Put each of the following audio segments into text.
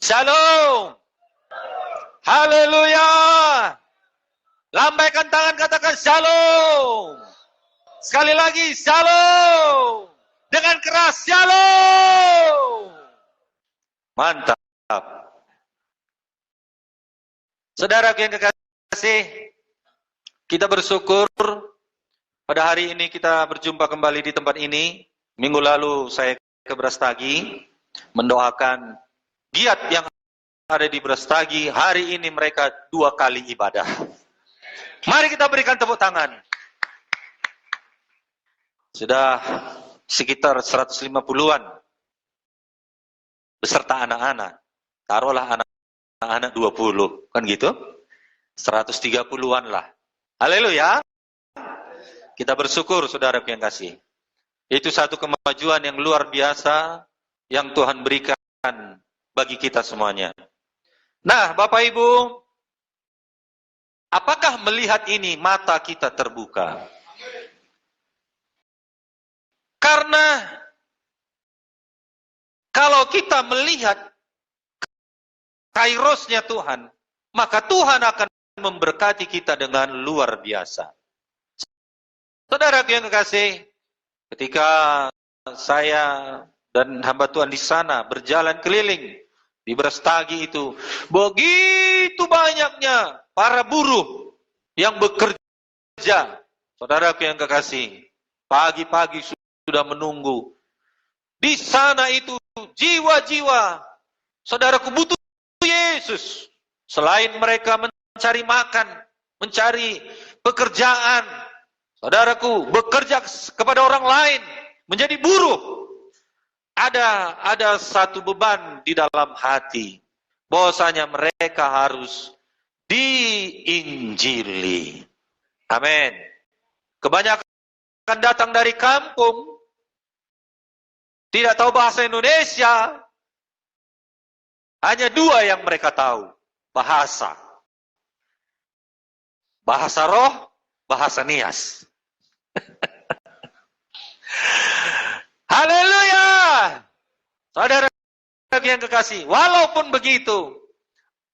Shalom. Haleluya. Lambaikan tangan, katakan shalom. Sekali lagi, shalom. Dengan keras, shalom. Mantap. Saudara yang kekasih, kita bersyukur pada hari ini kita berjumpa kembali di tempat ini. Minggu lalu saya ke Brastagi mendoakan giat yang ada di Brastagi. Hari ini mereka 2 kali ibadah. Mari kita berikan tepuk tangan. Sudah sekitar 150-an beserta anak-anak. Taruhlah anak-anak 20, kan gitu? 130-an lah. Haleluya. Kita bersyukur, saudara yang kasih. Itu satu kemajuan yang luar biasa yang Tuhan berikan bagi kita semuanya. Nah, Bapak Ibu, apakah melihat ini mata kita terbuka? Karena kalau kita melihat kairosnya Tuhan, maka Tuhan akan memberkati kita dengan luar biasa. Saudara yang kekasih, ketika saya dan hamba Tuhan di sana berjalan keliling di Brastagi itu, begitu banyaknya para buruh yang bekerja. Saudara yang kekasih, pagi-pagi sudah menunggu. Di sana itu jiwa-jiwa, saudaraku, butuh Yesus. Selain mereka mencari makan, mencari pekerjaan, saudaraku, bekerja kepada orang lain, menjadi buruh. Ada satu beban di dalam hati, bahwasanya mereka harus diinjili. Amin. Kebanyakan datang dari kampung, tidak tahu bahasa Indonesia. Hanya 2 yang mereka tahu. Bahasa roh, bahasa nias. Haleluya. Saudara yang kekasih, walaupun begitu,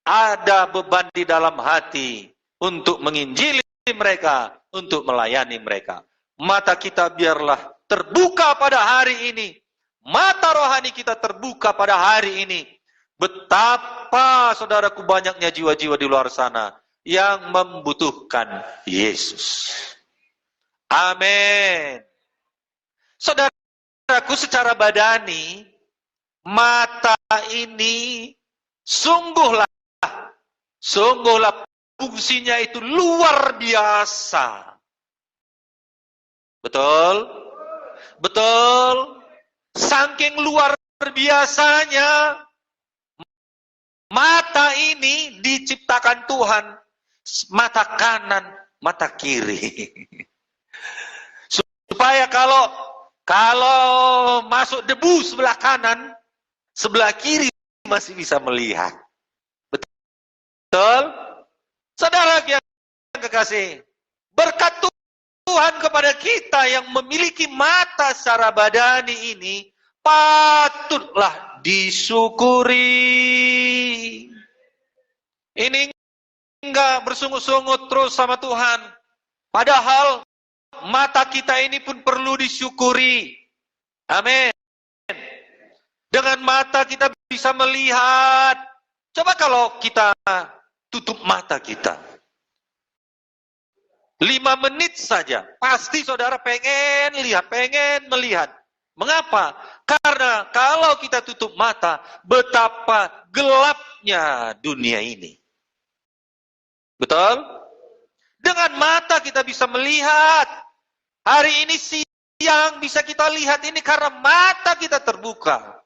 ada beban di dalam hati untuk menginjili mereka, untuk melayani mereka. Mata kita biarlah terbuka pada hari ini. Mata rohani kita terbuka pada hari ini. Betapa, saudaraku, banyaknya jiwa-jiwa di luar sana yang membutuhkan Yesus. Amin. Saudaraku, secara badani, mata ini sungguhlah fungsinya itu luar biasa. Betul? Betul? Saking luar biasanya, mata ini diciptakan Tuhan, mata kanan, mata kiri. Supaya kalau masuk debu sebelah kanan, sebelah kiri masih bisa melihat. Betul? Saudara yang kekasih, berkat Tuhan kepada kita yang memiliki mata secara badani ini, patutlah disyukuri. Ini enggak bersungut-sungut terus sama Tuhan. Padahal mata kita ini pun perlu disyukuri. Amin. Dengan mata kita bisa melihat. Coba kalau kita tutup mata kita 5 menit saja, pasti saudara pengen melihat. Mengapa? Karena kalau kita tutup mata, betapa gelapnya dunia ini. Betul? Dengan mata kita bisa melihat. Hari ini siang bisa kita lihat ini karena mata kita terbuka.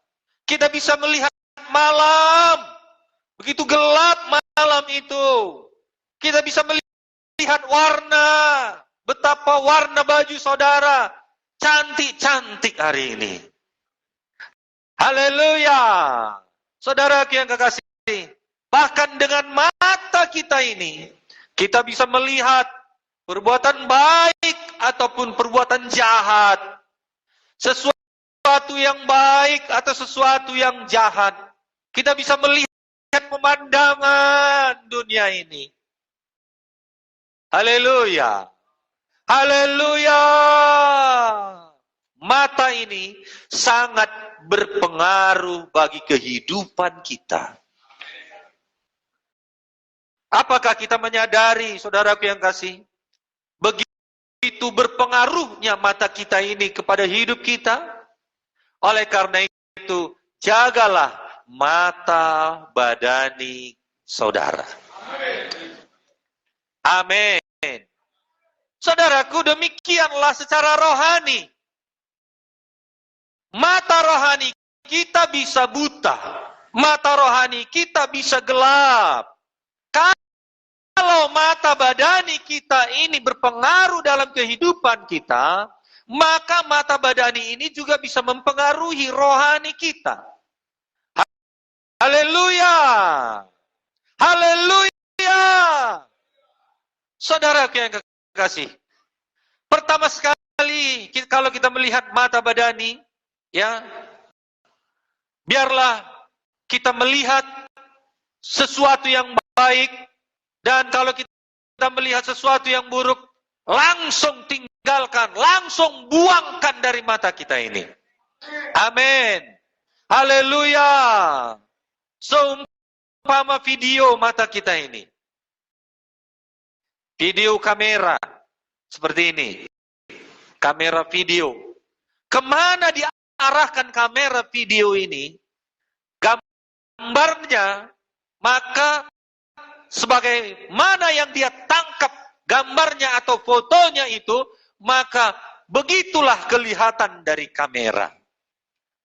Kita bisa melihat malam. Begitu gelap malam itu. Kita bisa melihat warna. Betapa warna baju saudara cantik-cantik hari ini. Haleluya. Saudara yang kekasih, bahkan dengan mata kita ini, kita bisa melihat perbuatan baik ataupun perbuatan jahat. Sesuatu yang baik atau sesuatu yang jahat. Kita bisa melihat pemandangan dunia ini. Haleluya. Haleluya. Mata ini sangat berpengaruh bagi kehidupan kita. Apakah kita menyadari, saudaraku yang kasih, begitu berpengaruhnya mata kita ini kepada hidup kita? Oleh karena itu, jagalah mata badani saudara. Amin. Saudaraku, demikianlah secara rohani. Mata rohani kita bisa buta. Mata rohani kita bisa gelap. Kalau mata badani kita ini berpengaruh dalam kehidupan kita, maka mata badani ini juga bisa mempengaruhi rohani kita. Haleluya. Haleluya. Saudaraku yang kekasih, pertama sekali kalau kita melihat mata badani, ya, biarlah kita melihat sesuatu yang baik, dan kalau kita melihat sesuatu yang buruk, langsung tinggalkan, langsung buangkan dari mata kita ini. Amin. Haleluya. Seumpama video mata kita ini. Video kamera. Seperti ini. Kamera video. Kemana diarahkan kamera video ini? Gambarnya, maka sebagaimana yang dia tangkap gambarnya atau fotonya itu, maka begitulah kelihatan dari kamera.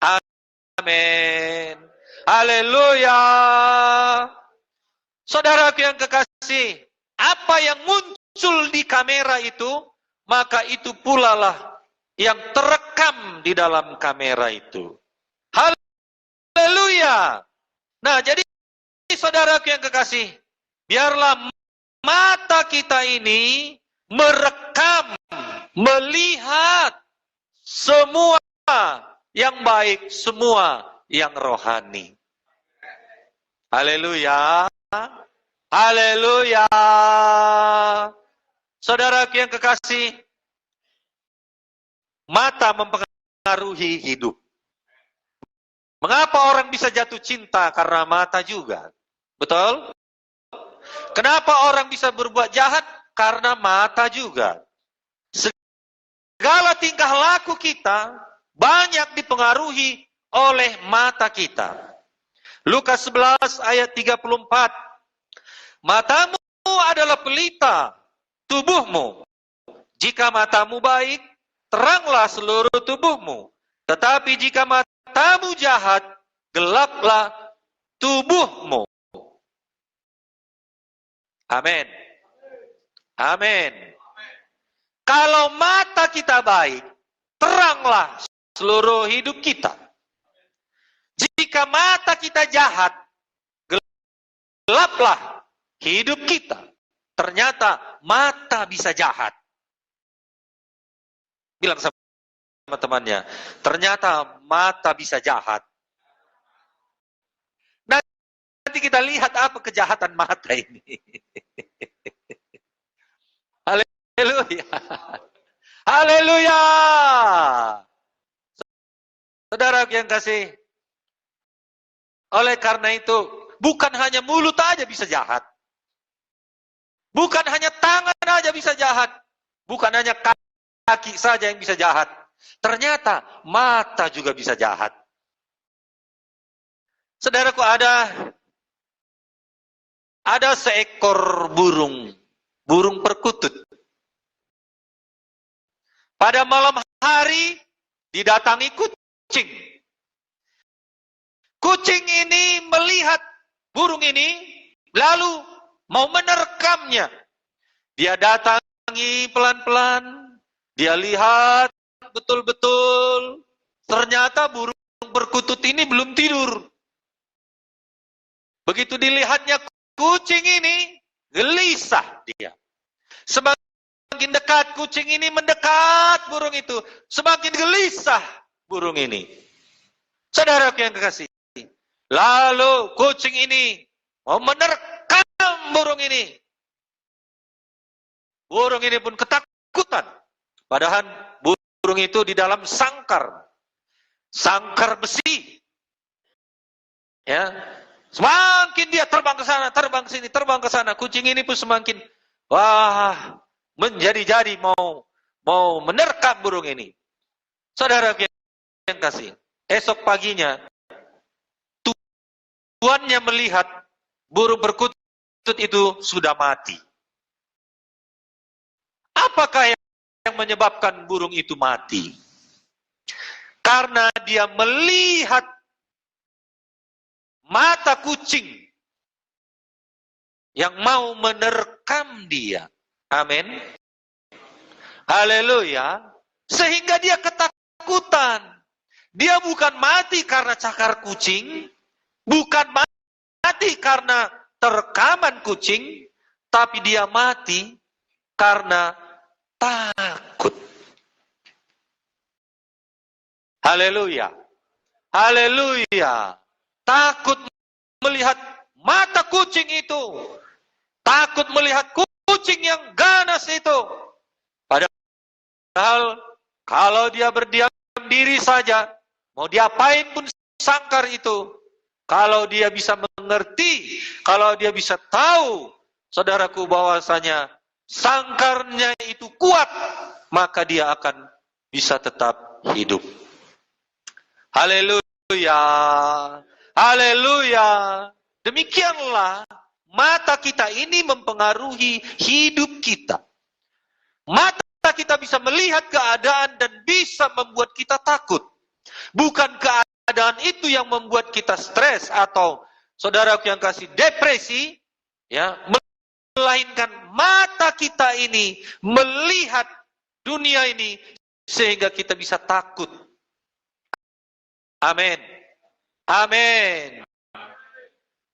Amin. Haleluya. Saudaraku yang kekasih, apa yang muncul di kamera itu, maka itu pula lah yang terekam di dalam kamera itu. Haleluya. Nah, jadi saudaraku yang kekasih, biarlah mata kita ini merekam, melihat semua yang baik, semua yang rohani. Haleluya. Haleluya. Saudaraku yang kekasih, mata mempengaruhi hidup. Mengapa orang bisa jatuh cinta? Karena mata juga. Betul? Kenapa orang bisa berbuat jahat? Karena mata juga. Segala tingkah laku kita banyak dipengaruhi oleh mata kita. Lukas 11 ayat 34. Matamu adalah pelita tubuhmu. Jika matamu baik, teranglah seluruh tubuhmu. Tetapi jika matamu jahat, gelaplah tubuhmu. Amin. Amin. Kalau mata kita baik, teranglah seluruh hidup kita. Jika mata kita jahat, gelaplah hidup kita. Ternyata mata bisa jahat. Bilang sama temannya, ternyata mata bisa jahat. Nanti kita lihat apa kejahatan mata ini. Haleluya. Haleluya. Saudara yang kasih, oleh karena itu, bukan hanya mulut aja bisa jahat. Bukan hanya tangan aja bisa jahat. Bukan hanya kaki saja yang bisa jahat. Ternyata mata juga bisa jahat. Saudaraku, ada seekor burung perkutut. Pada malam hari didatangi kucing. Kucing ini melihat burung ini, lalu mau menerkamnya. Dia datangi pelan-pelan, dia lihat betul-betul. Ternyata burung perkutut ini belum tidur. Begitu dilihatnya kucing ini, gelisah dia. Semakin dekat kucing ini mendekat burung itu, semakin gelisah burung ini. Saudaraku yang kekasih, lalu kucing ini mau menerkam burung ini. Burung ini pun ketakutan. Padahal burung itu di dalam sangkar besi. Ya, semakin dia terbang ke sana, terbang ke sini, terbang ke sana. Kucing ini pun semakin menjadi-jadi mau menerkam burung ini. Saudara yang kasih, esok paginya tuannya melihat burung perkutut itu sudah mati. Apakah yang menyebabkan burung itu mati? Karena dia melihat mata kucing yang mau menerkam dia. Amin. Haleluya. Sehingga dia ketakutan. Dia bukan mati karena cakar kucing, bukan mati karena terkaman kucing, tapi dia mati karena takut. Haleluya. Haleluya. Takut melihat mata kucing itu. Takut melihat kucing yang ganas itu. Padahal kalau dia berdiam diri saja, mau diapain pun sangkar itu. Kalau dia bisa mengerti, kalau dia bisa tahu, saudaraku, bahwasanya sangkarnya itu kuat, maka dia akan bisa tetap hidup. Haleluya. Haleluya. Demikianlah mata kita ini mempengaruhi hidup kita. Mata kita bisa melihat keadaan dan bisa membuat kita takut. Bukan keadaan itu yang membuat kita stres atau saudaraku yang kasih depresi, ya, melainkan mata kita ini melihat dunia ini sehingga kita bisa takut. Amin. Amin.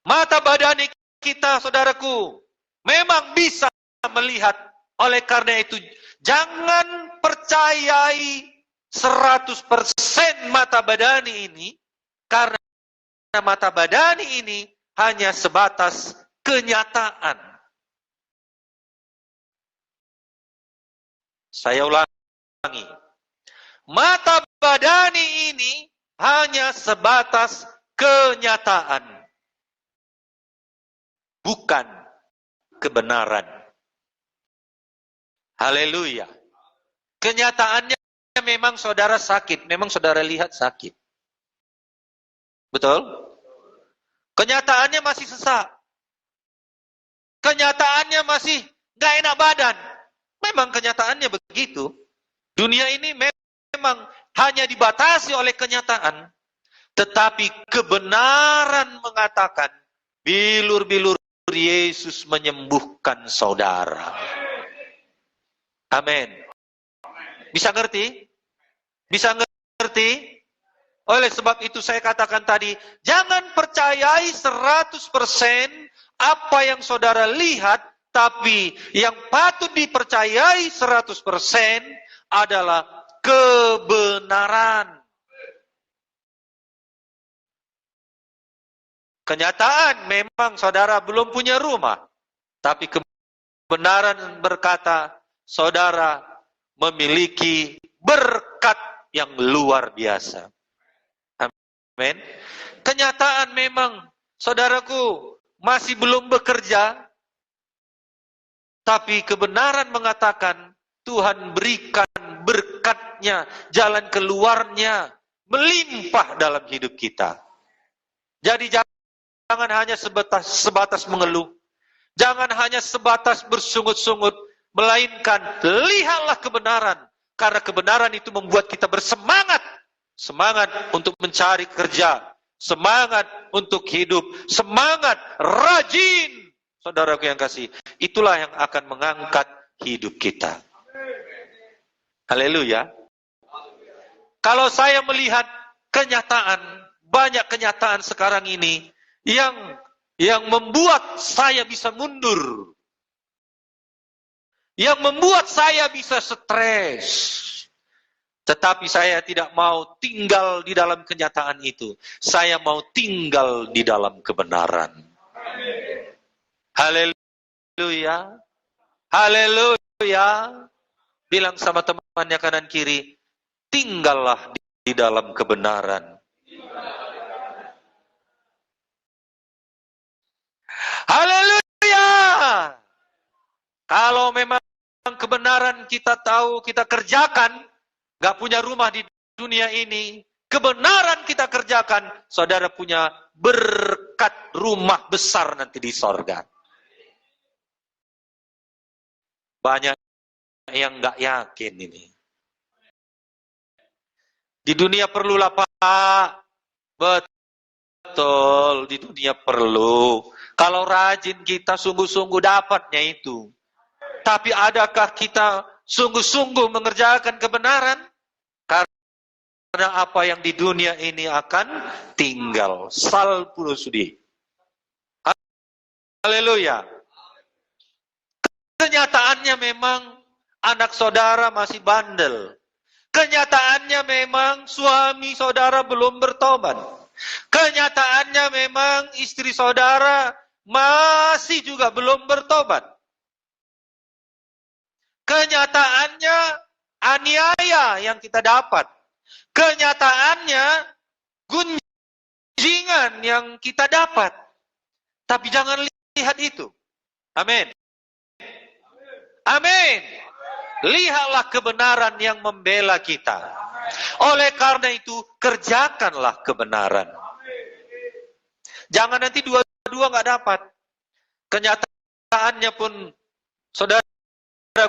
Mata badani kita, saudaraku, memang bisa melihat. Oleh karena itu, jangan percayai 100% mata badani ini, karena mata badani ini hanya sebatas kenyataan. Saya ulangi. Mata badani ini hanya sebatas kenyataan, bukan kebenaran. Haleluya. Kenyataannya memang saudara sakit, memang saudara lihat sakit. Betul? Kenyataannya masih sesak. Kenyataannya masih gak enak badan. Memang kenyataannya begitu. Dunia ini memang hanya dibatasi oleh kenyataan. Tetapi kebenaran mengatakan, bilur-bilur Yesus menyembuhkan saudara. Amin. Bisa ngerti? Bisa ngerti? Oleh sebab itu saya katakan tadi, jangan percayai 100% apa yang saudara lihat, tapi yang patut dipercayai 100% adalah kebenaran. Kenyataan memang saudara belum punya rumah, tapi kebenaran berkata saudara memiliki berkat yang luar biasa. Amin. Kenyataan memang saudaraku masih belum bekerja, tapi kebenaran mengatakan Tuhan berikan berkatnya, jalan keluarnya melimpah dalam hidup kita. Jadi jangan hanya sebatas mengeluh, jangan hanya sebatas bersungut-sungut, melainkan lihatlah kebenaran, karena kebenaran itu membuat kita bersemangat. Semangat untuk mencari kerja, semangat untuk hidup, semangat, rajin. Saudaraku yang kasih, itulah yang akan mengangkat hidup kita. Haleluya. Kalau saya melihat kenyataan, banyak kenyataan sekarang ini yang membuat saya bisa mundur, yang membuat saya bisa stres. Tetapi saya tidak mau tinggal di dalam kenyataan itu. Saya mau tinggal di dalam kebenaran. Haleluya. Haleluya. Bilang sama temannya kanan kiri, tinggallah di dalam kebenaran. Haleluya. Kalau memang kebenaran kita tahu, kita kerjakan, gak punya rumah di dunia ini, kebenaran kita kerjakan, saudara punya berkat rumah besar nanti di sorga. Banyak yang gak yakin ini. Di dunia perlulah Pak. Betul, di dunia perlu. Kalau rajin kita sungguh-sungguh dapatnya itu. Tapi adakah kita sungguh-sungguh mengerjakan kebenaran? Karena apa yang di dunia ini akan tinggal. Salpuluh sudi. Haleluya. Kenyataannya memang anak saudara masih bandel. Kenyataannya memang suami saudara belum bertobat. Kenyataannya memang istri saudara masih juga belum bertobat. Kenyataannya aniaya yang kita dapat. Kenyataannya gunjingan yang kita dapat. Tapi jangan lihat itu. Amin. Amin. Lihatlah kebenaran yang membela kita. Oleh karena itu, kerjakanlah kebenaran. Jangan nanti dua-dua nggak dapat. Kenyataannya pun, saudara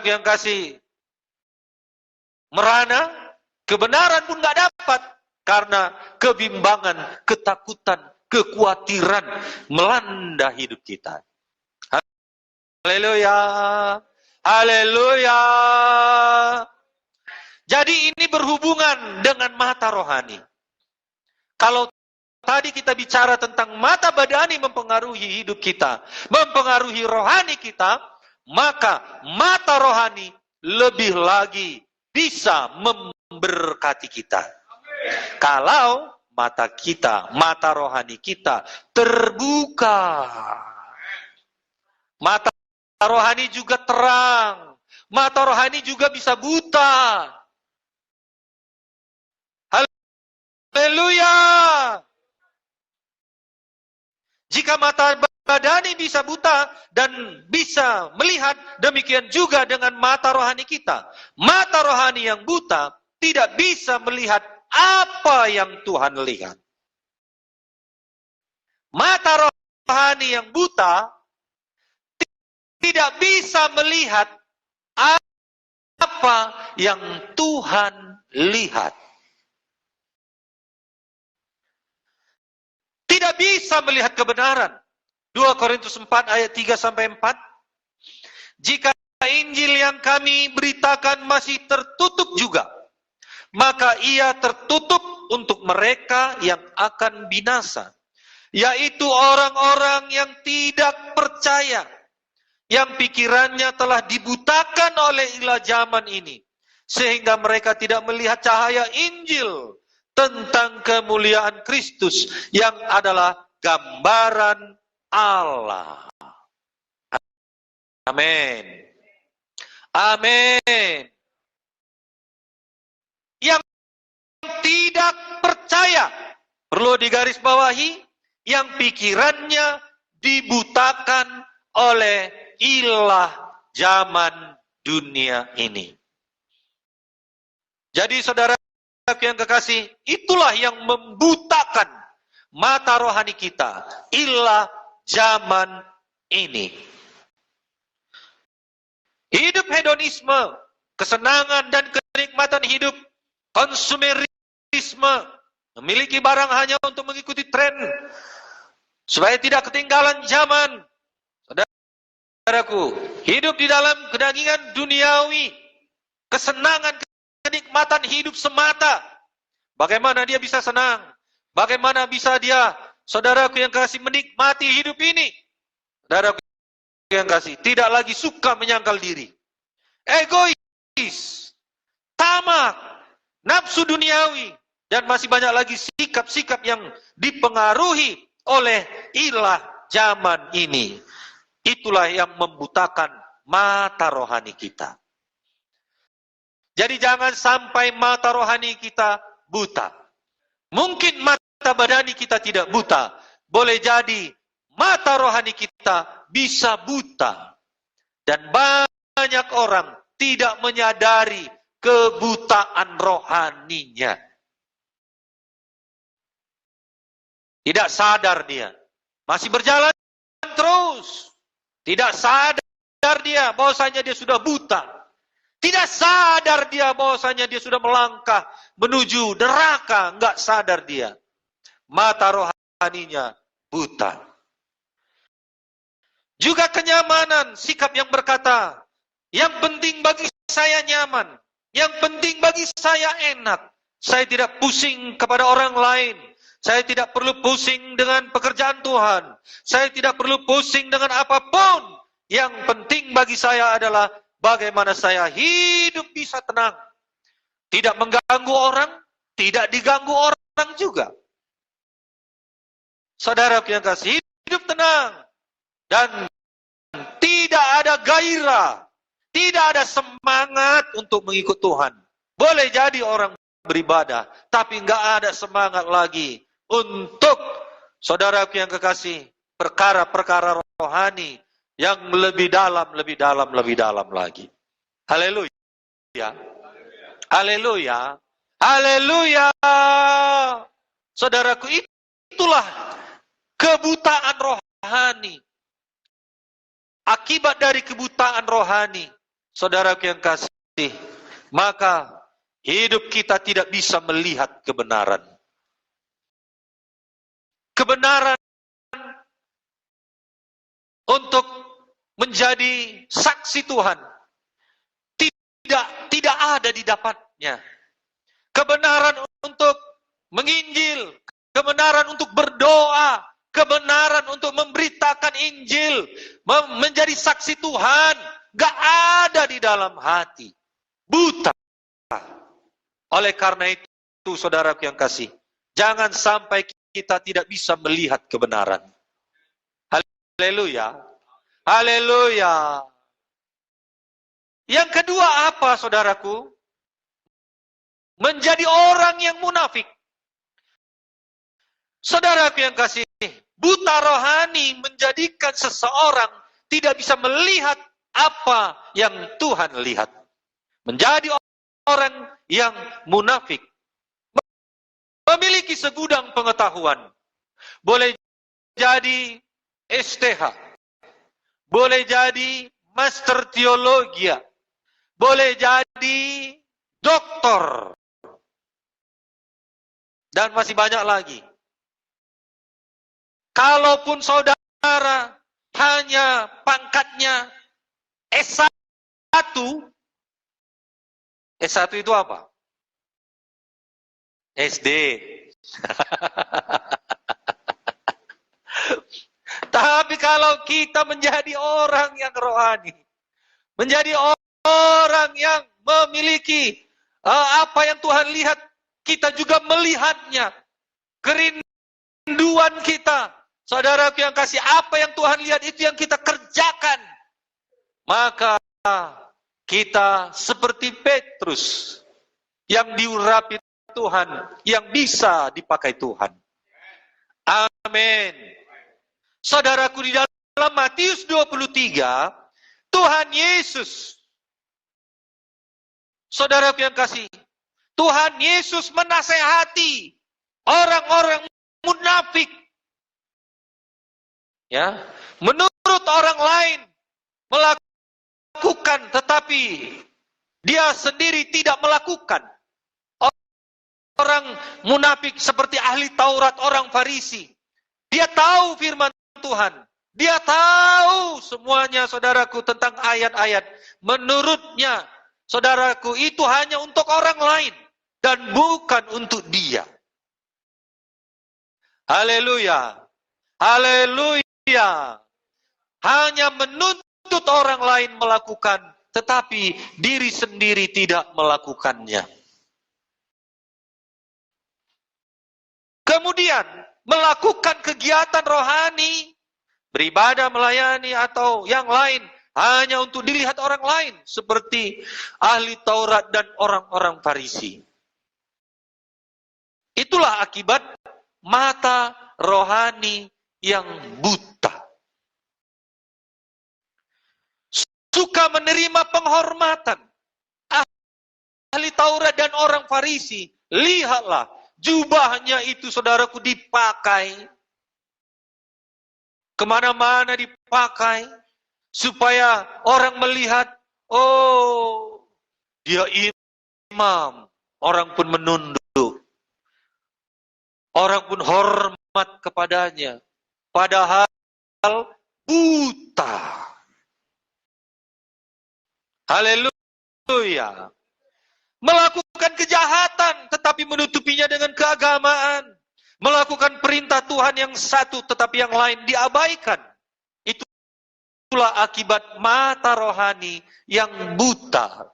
yang kasih merana, kebenaran pun nggak dapat. Karena kebimbangan, ketakutan, kekhawatiran melanda hidup kita. Haleluya. Haleluya. Jadi ini berhubungan dengan mata rohani. Kalau tadi kita bicara tentang mata badani mempengaruhi hidup kita, mempengaruhi rohani kita, maka mata rohani lebih lagi bisa memberkati kita. Kalau mata kita, mata rohani kita terbuka. Mata rohani juga terang. Mata rohani juga bisa buta. Haleluya. Jika mata badani bisa buta dan bisa melihat, demikian juga dengan mata rohani kita. Mata rohani yang buta tidak bisa melihat apa yang Tuhan lihat. Mata rohani yang buta tidak bisa melihat apa yang Tuhan lihat. Tidak bisa melihat kebenaran. 2 Korintus 4 ayat 3 sampai 4. Jika Injil yang kami beritakan masih tertutup juga, maka ia tertutup untuk mereka yang akan binasa, yaitu orang-orang yang tidak percaya, yang pikirannya telah dibutakan oleh ilah zaman ini, sehingga mereka tidak melihat cahaya Injil tentang kemuliaan Kristus yang adalah gambaran Allah. Amin. Amin. Yang tidak percaya, perlu digarisbawahi, yang pikirannya dibutakan oleh ilah zaman dunia ini. Jadi saudara yang kekasih, itulah yang membutakan mata rohani kita, ilah zaman ini. Hidup hedonisme, kesenangan dan kenikmatan hidup, konsumerisme, memiliki barang hanya untuk mengikuti tren, supaya tidak ketinggalan zaman. Saudaraku, hidup di dalam kedagingan duniawi, kesenangan, kenikmatan hidup semata. Bagaimana dia bisa senang? Bagaimana bisa dia, saudaraku yang kasih, menikmati hidup ini? Saudaraku yang kasih, tidak lagi suka menyangkal diri. Egois, tamak, nafsu duniawi, dan masih banyak lagi sikap-sikap yang dipengaruhi oleh ilah zaman ini. itulah yang membutakan mata rohani kita. Jadi jangan sampai mata rohani kita buta. Mungkin mata badani kita tidak buta. Boleh jadi mata rohani kita bisa buta. Dan banyak orang tidak menyadari kebutaan rohaninya. Tidak sadar dia. Masih berjalan terus. Tidak sadar dia bahwasanya dia sudah buta. Tidak sadar dia bahwasanya dia sudah melangkah menuju neraka. Enggak sadar dia. Mata rohaninya buta. Juga kenyamanan, sikap yang berkata, yang penting bagi saya nyaman, yang penting bagi saya enak. Saya tidak pusing kepada orang lain. Saya tidak perlu pusing dengan pekerjaan Tuhan. Saya tidak perlu pusing dengan apapun. Yang penting bagi saya adalah bagaimana saya hidup bisa tenang. Tidak mengganggu orang, tidak diganggu orang juga. Saudara yang kasih, hidup tenang. Dan tidak ada gairah, tidak ada semangat untuk mengikut Tuhan. Boleh jadi orang beribadah, tapi enggak ada semangat lagi untuk, saudara yang kekasih, perkara-perkara rohani yang lebih dalam lagi. Haleluya. Haleluya. Haleluya. Saudaraku, itulah kebutaan rohani. Akibat dari kebutaan rohani, saudaraku yang kasih, maka hidup kita tidak bisa melihat kebenaran. Kebenaran untuk menjadi saksi Tuhan tidak ada di dapatnya. Kebenaran untuk menginjil, kebenaran untuk berdoa, kebenaran untuk memberitakan Injil, menjadi saksi Tuhan, gak ada di dalam hati. Buta. Oleh karena itu, saudaraku yang kasih, jangan sampai kita tidak bisa melihat kebenaran. Haleluya. Haleluya. Yang kedua apa, saudaraku? Menjadi orang yang munafik. Saudaraku yang kasih, buta rohani menjadikan seseorang tidak bisa melihat apa yang Tuhan lihat. Menjadi orang yang munafik. Memiliki segudang pengetahuan. Boleh jadi STH. Boleh jadi Master Teologia. Boleh jadi doktor. Dan masih banyak lagi. Kalaupun saudara hanya pangkatnya S1. S1 itu apa? SD. Tapi kalau kita menjadi orang yang rohani, menjadi orang yang memiliki apa yang Tuhan lihat, kita juga melihatnya. Kerinduan kita, saudaraku yang kasih, apa yang Tuhan lihat itu yang kita kerjakan. Maka kita seperti Petrus yang diurapi Tuhan, yang bisa dipakai Tuhan. Amin. Saudaraku, di dalam Matius 23, Tuhan Yesus, saudaraku yang kasih, Tuhan Yesus menasehati orang-orang munafik. Ya, menurut orang lain melakukan, tetapi dia sendiri tidak melakukan. Orang munafik seperti ahli Taurat, orang Farisi. Dia tahu firman Tuhan. Dia tahu semuanya, saudaraku, tentang ayat-ayat. Menurutnya, saudaraku, itu hanya untuk orang lain dan bukan untuk dia. Haleluya. Haleluya. Hanya menuntut orang lain melakukan, tetapi diri sendiri tidak melakukannya. Kemudian melakukan kegiatan rohani, beribadah, melayani, atau yang lain hanya untuk dilihat orang lain, seperti ahli Taurat dan orang-orang Farisi. Itulah akibat mata rohani yang buta. Suka menerima penghormatan. Ahli Taurat dan orang Farisi, lihatlah, jubahnya itu saudaraku dipakai. Kemana-mana dipakai. Supaya orang melihat, oh, dia imam. Orang pun menunduk. Orang pun hormat kepadanya. Padahal buta. Haleluya. Melakukan kejahatan tetapi menutupinya dengan keagamaan. Melakukan perintah Tuhan yang satu tetapi yang lain diabaikan. Itulah akibat mata rohani yang buta.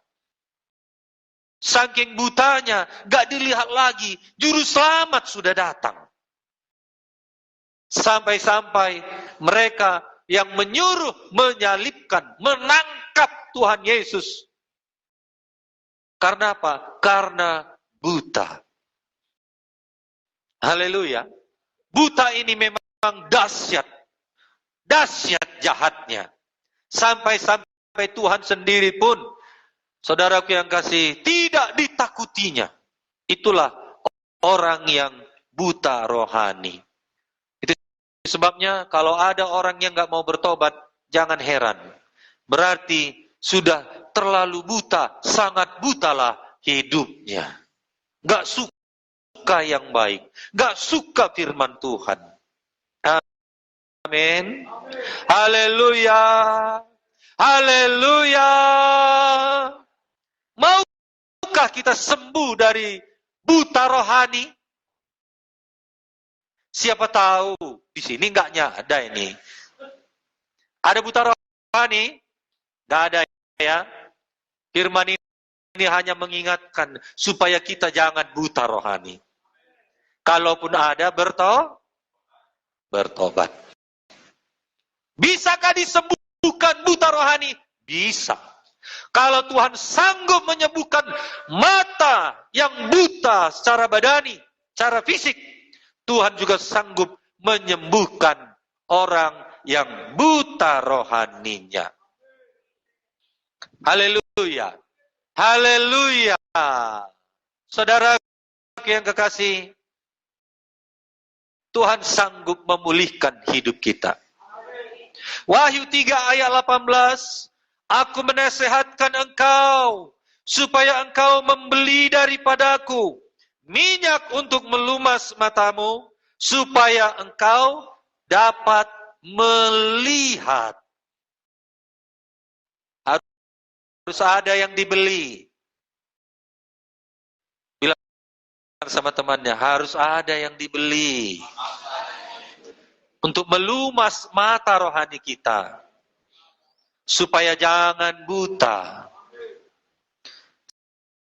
Saking butanya, gak dilihat lagi, juru selamat sudah datang. Sampai-sampai mereka yang menyuruh, menyalibkan, menangkap Tuhan Yesus. Karena apa? Karena buta. Haleluya. Buta ini memang dahsyat. Dahsyat jahatnya. Sampai-sampai Tuhan sendiri pun, saudaraku yang kasih, tidak ditakutinya. Itulah orang yang buta rohani. Itu sebabnya kalau ada orang yang gak mau bertobat, jangan heran. Berarti sudah terlalu buta, sangat butalah hidupnya. Gak suka yang baik, gak suka firman Tuhan. Amin. Haleluya. Haleluya. Maukah kita sembuh dari buta rohani? Siapa tahu di sini enggaknya ada ini. Ada buta rohani? Enggak ada ya. Firman ini hanya mengingatkan supaya kita jangan buta rohani. Kalaupun ada bertobat. Bisakah disembuhkan buta rohani? Bisa. Kalau Tuhan sanggup menyembuhkan mata yang buta secara badani, secara fisik, Tuhan juga sanggup menyembuhkan orang yang buta rohaninya. Haleluya. Haleluya. Saudara yang kekasih, Tuhan sanggup memulihkan hidup kita. Wahyu 3 ayat 18, aku menasehatkan engkau, supaya engkau membeli daripadaku minyak untuk melumas matamu, supaya engkau dapat melihat. Harus ada yang dibeli. Bilang sama temannya, harus ada yang dibeli. Untuk melumas mata rohani kita. Supaya jangan buta.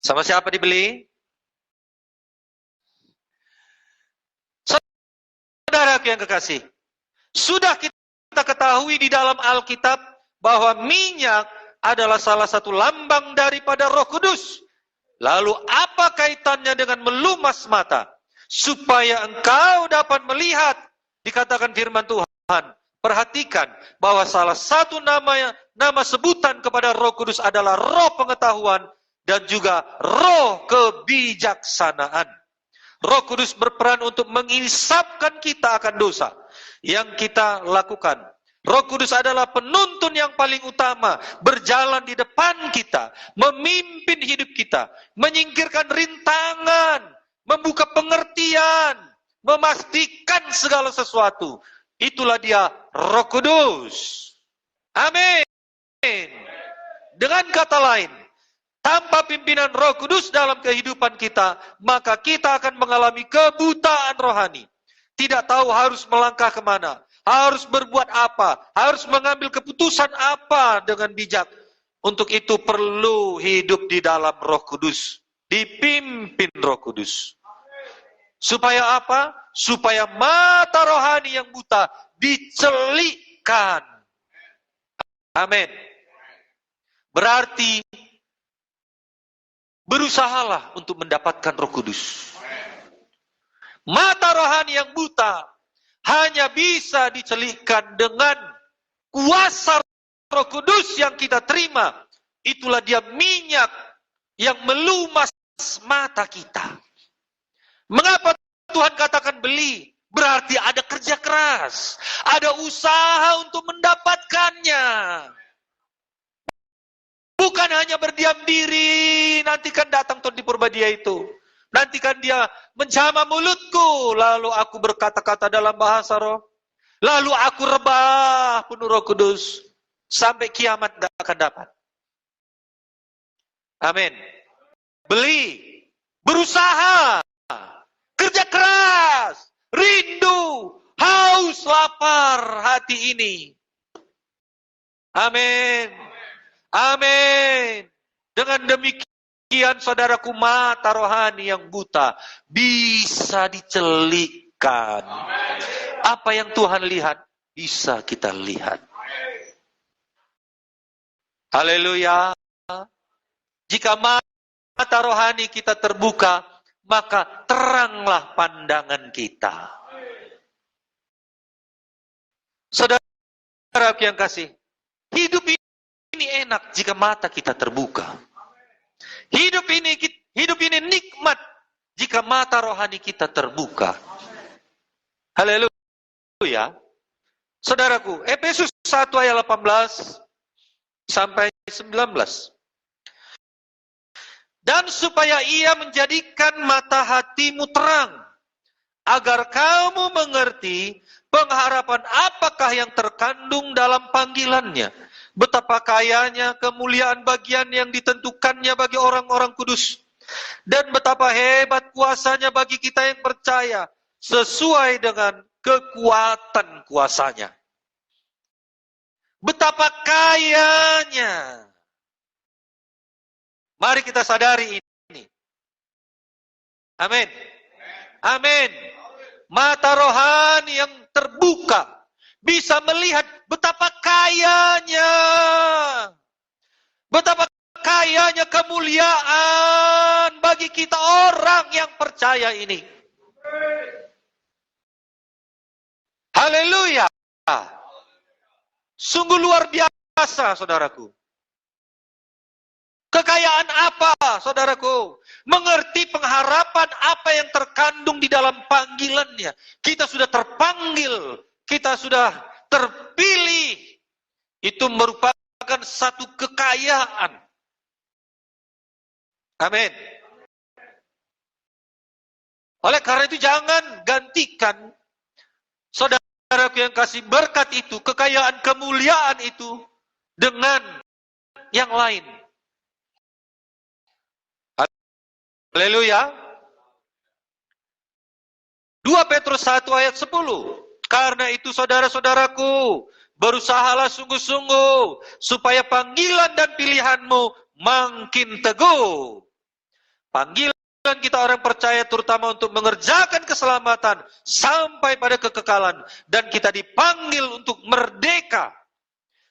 Sama siapa dibeli? Saudaraku yang kekasih. Sudah kita ketahui di dalam Alkitab bahwa minyak adalah salah satu lambang daripada Roh Kudus. Lalu apa kaitannya dengan melumas mata? Supaya engkau dapat melihat. Dikatakan firman Tuhan, perhatikan bahwa salah satu nama sebutan kepada Roh Kudus adalah roh pengetahuan dan juga roh kebijaksanaan. Roh Kudus berperan untuk menginsapkan kita akan dosa yang kita lakukan. Roh Kudus adalah penuntun yang paling utama, berjalan di depan kita, memimpin hidup kita, menyingkirkan rintangan, membuka pengertian, memastikan segala sesuatu. Itulah dia Roh Kudus. Amin. Dengan kata lain, tanpa pimpinan Roh Kudus dalam kehidupan kita, maka kita akan mengalami kebutaan rohani. Tidak tahu harus melangkah kemana, harus berbuat apa, harus mengambil keputusan apa dengan bijak. Untuk itu perlu hidup di dalam Roh Kudus, dipimpin Roh Kudus. Supaya apa? Supaya mata rohani yang buta dicelik celikan. Amin. Berarti berusahalah untuk mendapatkan Roh Kudus. Mata rohani yang buta hanya bisa dicelikkan dengan kuasa Roh Kudus yang kita terima. Itulah dia minyak yang melumas mata kita. Mengapa Tuhan katakan beli? Berarti ada kerja keras, ada usaha untuk mendapatkannya. Bukan hanya berdiam diri, nantikan datang Tuhan di purba dia itu. Nantikan dia menjamah mulutku, lalu aku berkata-kata dalam bahasa roh. Lalu aku rebah penuh Roh Kudus. Sampai kiamat tidak akan dapat. Amin. Beli, berusaha, kerja keras, rindu, haus, lapar hati ini. Amin. Amin. Dengan demikian saudaraku, mata rohani yang buta bisa dicelikkan. Apa yang Tuhan lihat bisa kita lihat. Haleluya. Jika mata rohani kita terbuka, maka teranglah pandangan kita. Saudara yang kasih, hidup ini enak jika mata kita terbuka. Hidup ini nikmat jika mata rohani kita terbuka. Haleluya. Saudaraku, Efesus 1 ayat 18 sampai 19. Dan supaya ia menjadikan mata hatimu terang, agar kamu mengerti pengharapan apakah yang terkandung dalam panggilannya. Betapa kayanya kemuliaan bagian yang ditentukannya bagi orang-orang kudus. Dan betapa hebat kuasanya bagi kita yang percaya, sesuai dengan kekuatan kuasanya. Betapa kayanya. Mari kita sadari ini. Amin. Amin. Mata rohani yang terbuka bisa melihat betapa kayanya. Betapa kayanya kemuliaan bagi kita orang yang percaya ini. Haleluya. Sungguh luar biasa, saudaraku. Kekayaan apa, saudaraku? Mengerti pengharapan apa yang terkandung di dalam panggilannya. Kita sudah terpanggil, kita sudah terpilih. Itu merupakan satu kekayaan. Amin. Oleh karena itu jangan gantikan, saudaraku yang kasih, berkat itu, kekayaan, kemuliaan itu dengan yang lain. Haleluya. 2 Petrus 1 ayat 10. Karena itu saudara-saudaraku, berusahalah sungguh-sungguh supaya panggilan dan pilihanmu makin teguh. Panggilan kita orang percaya terutama untuk mengerjakan keselamatan sampai pada kekekalan, dan kita dipanggil untuk merdeka.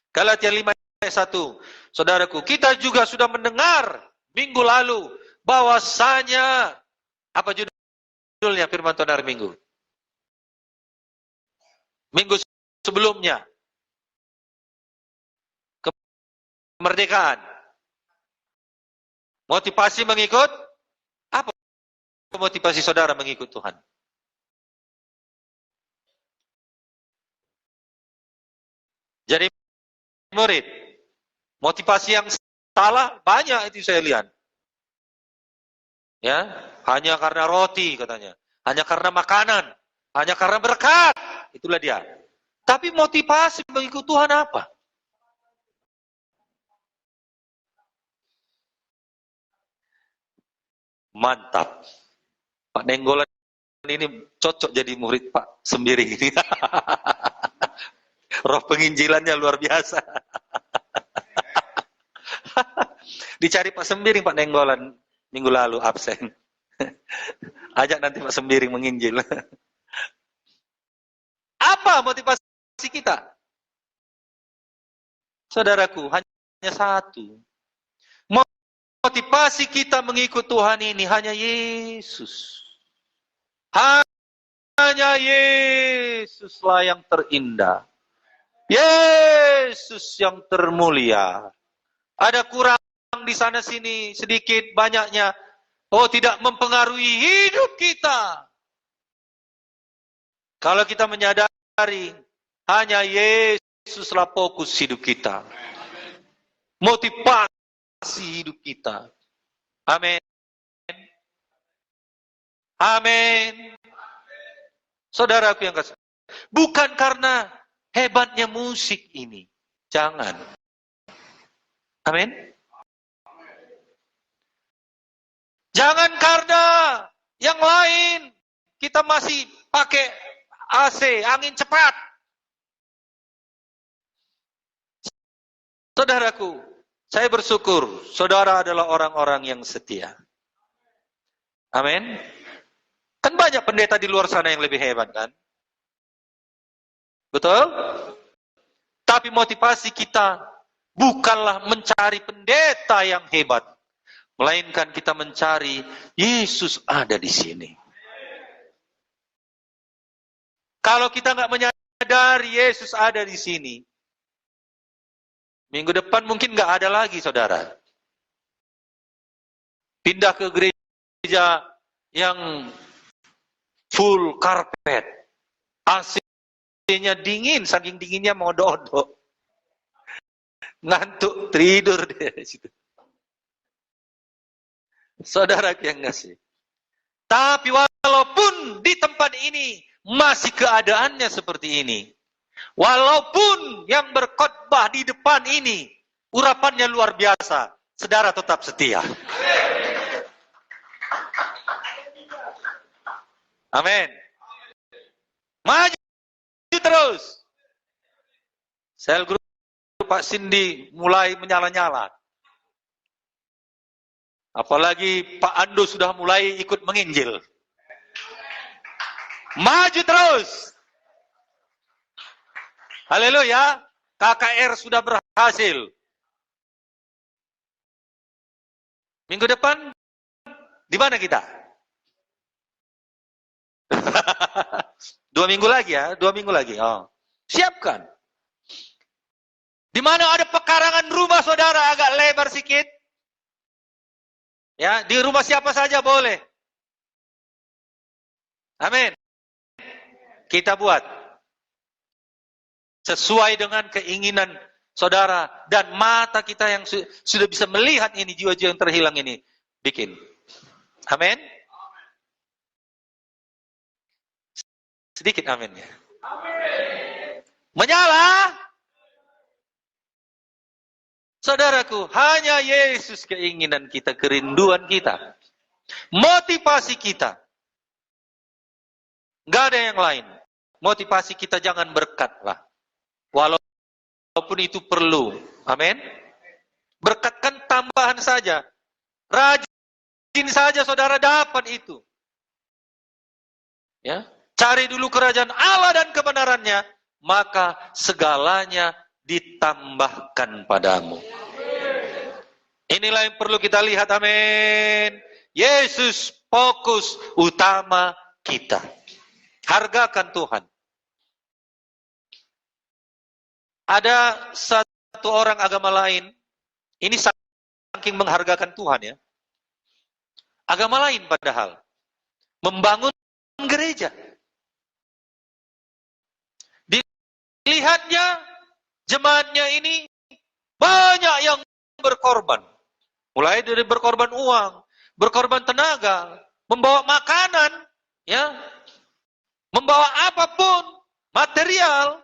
Galatia 5 ayat 1. Saudaraku, kita juga sudah mendengar minggu lalu bahwasanya, apa judulnya firman Tuhan hari Minggu? Minggu sebelumnya, kemerdekaan. Motivasi mengikut, apa motivasi saudara mengikut Tuhan? Jadi murid. Motivasi yang salah banyak itu saya lihat. Ya, hanya karena roti katanya, hanya karena makanan, hanya karena berkat, itulah dia. Tapi motivasi mengikut Tuhan apa? Mantap. Pak Nenggolan ini cocok jadi murid Pak Sembiring ini. Roh penginjilannya luar biasa. Dicari Pak Sembiring, Pak Nenggolan. Minggu lalu absen. Ajak nanti Pak Sembiring menginjil. Apa motivasi kita? Saudaraku, hanya satu. Motivasi kita mengikut Tuhan ini hanya Yesus. Hanya Yesuslah yang terindah. Yesus yang termulia. Ada kurang di sana sini sedikit banyaknya. Oh, tidak mempengaruhi hidup kita. Kalau kita menyadari hanya Yesuslah fokus hidup kita. Motivasi hidup kita. Amin. Amin. Saudaraku yang kasih. Bukan karena hebatnya musik ini. Jangan. Amin. Jangan karena yang lain kita masih pakai AC, angin cepat. Saudaraku, saya bersyukur saudara adalah orang-orang yang setia. Amin. Kan banyak pendeta di luar sana yang lebih hebat kan? Betul? Tapi motivasi kita bukanlah mencari pendeta yang hebat, melainkan kita mencari Yesus ada di sini. Kalau kita nggak menyadari Yesus ada di sini, minggu depan mungkin nggak ada lagi, saudara. Pindah ke gereja yang full karpet, AC-nya dingin, saking dinginnya mau dodok. Ngantuk, tidur di situ. Saudara yang ngasih. Tapi walaupun di tempat ini masih keadaannya seperti ini, walaupun yang berkhotbah di depan ini urapannya luar biasa, saudara tetap setia. Amin. Maju terus. Sel grup Pak Cindy mulai menyala-nyala. Apalagi Pak Ando sudah mulai ikut menginjil. Maju terus. Haleluya. KKR sudah berhasil. Minggu depan di mana kita? 2 minggu lagi ya, 2 minggu lagi. Oh. Siapkan. Di mana ada pekarangan rumah saudara agak lebar sedikit. Ya, di rumah siapa saja boleh. Amin. Kita buat sesuai dengan keinginan saudara dan mata kita yang sudah bisa melihat ini jiwa-jiwa yang terhilang ini. Bikin. Amin. Sedikit amin ya. Menyala. Saudaraku, hanya Yesus keinginan kita, kerinduan kita. Motivasi kita. Nggak ada yang lain. Motivasi kita jangan berkatlah. Walaupun itu perlu. Amin. Berkat kan tambahan saja. Rajin saja saudara dapat itu. Ya. Cari dulu kerajaan Allah dan kebenarannya, maka segalanya ditambahkan padamu. Inilah yang perlu kita lihat, amin. Yesus fokus utama kita. Hargakan Tuhan. Ada satu orang agama lain, ini saking menghargakan Tuhan ya. Agama lain padahal membangun gereja. Dilihatnya jemaatnya ini banyak yang berkorban. Mulai dari berkorban uang, berkorban tenaga, membawa makanan, ya, membawa apapun, material.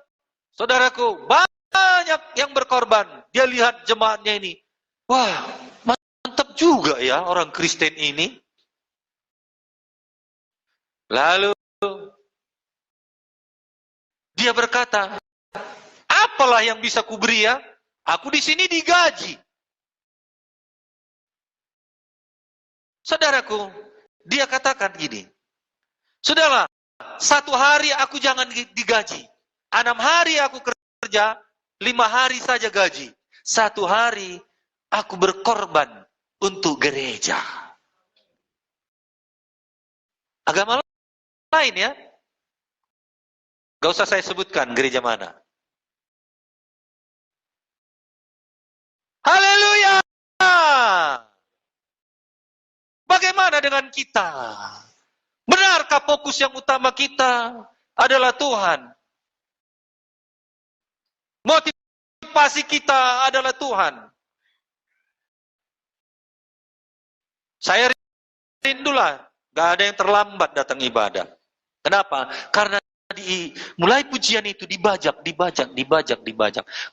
Saudaraku, banyak yang berkorban. Dia lihat jemaatnya ini. Wah, mantap juga ya orang Kristen ini. Lalu dia berkata, apalah yang bisa kuberi ya? Aku di sini digaji. Saudaraku, dia katakan gini, sudahlah, 1 hari aku jangan digaji. 6 hari aku kerja, 5 hari saja gaji. satu hari aku berkorban untuk gereja. Agama lain ya. Gak usah saya sebutkan gereja mana. Haleluya. Bagaimana dengan kita? Benarkah fokus yang utama kita adalah Tuhan? Motivasi kita adalah Tuhan. Saya rindulah, gak ada yang terlambat datang ibadah. Kenapa? Karena mulai pujian itu dibajak.